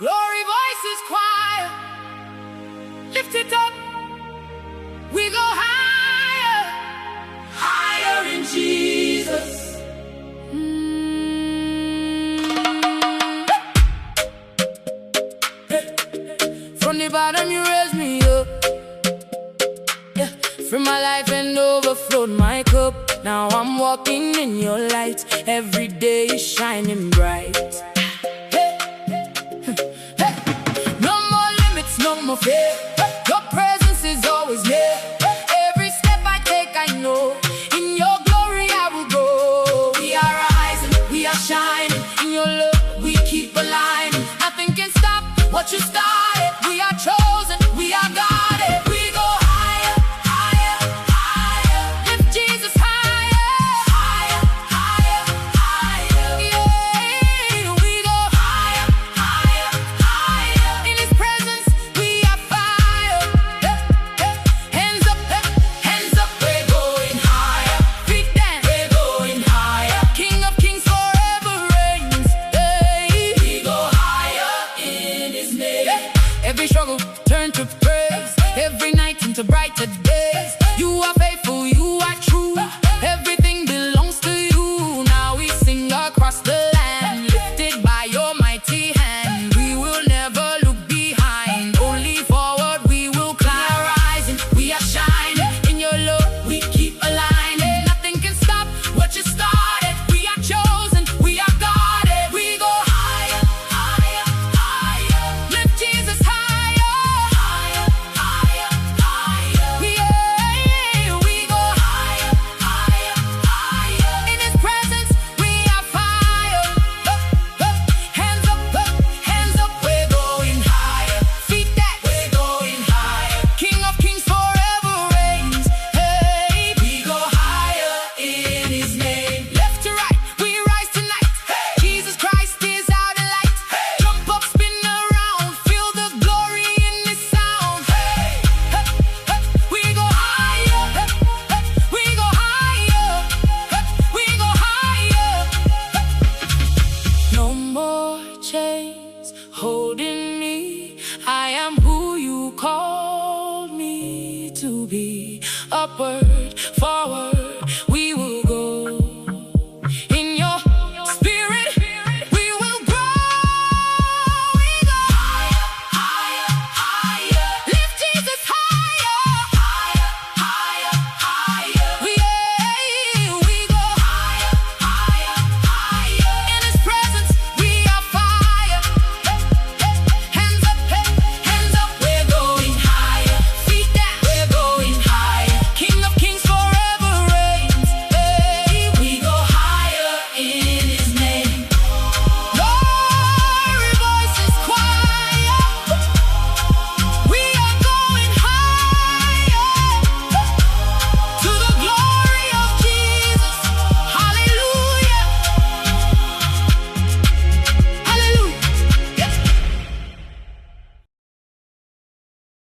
Glory voices choir, lift it up, we go higher, higher in Jesus. From the bottom you raise me up, yeah. From my life and overflowed my cup. Now I'm walking in your light, every day is shining bright. Hey, hey. No more limits, no more fear. Your presence is always near. Every step I take I know, in your glory I will go. We are rising, we are shining, in your love we keep aligning. Nothing can stop what you started. We are chosen, we are guarded. We go higher, higher, higher. Lift Jesus higher, higher, higher, higher. Yeah, we go higher, higher, higher. In His presence we are fire. Hands up, we're going higher. Feet dance, we're going higher. King of kings forever reigns. Hey, we go higher in His name. Every struggle turn to praise, every night into brighter days. You are faithful, you are true. Everything belongs to you. Now we sing across the land, lifted by your mighty hand. We will never look behind, only forward we will climb. We are rising, we are shining, in your love we keep aligning. Nothing can stop what you started. We are chosen, we are guarded. We go higher, higher, higher. Lift Jesus higher, higher, higher, higher. Yeah, we go higher, higher, higher. In His presence we are fire. Hands up, we're going higher. Feet that, we're going higher. King of kings forever reigns. Hey, we go higher in His name. Left to right, we rise tonight. Hey, Jesus Christ is our delight. Hey, jump up, spin around, feel the glory in this sound. Hey, we go higher, we go higher, we go higher. No more chains holding me. I am who you called me to be. Upward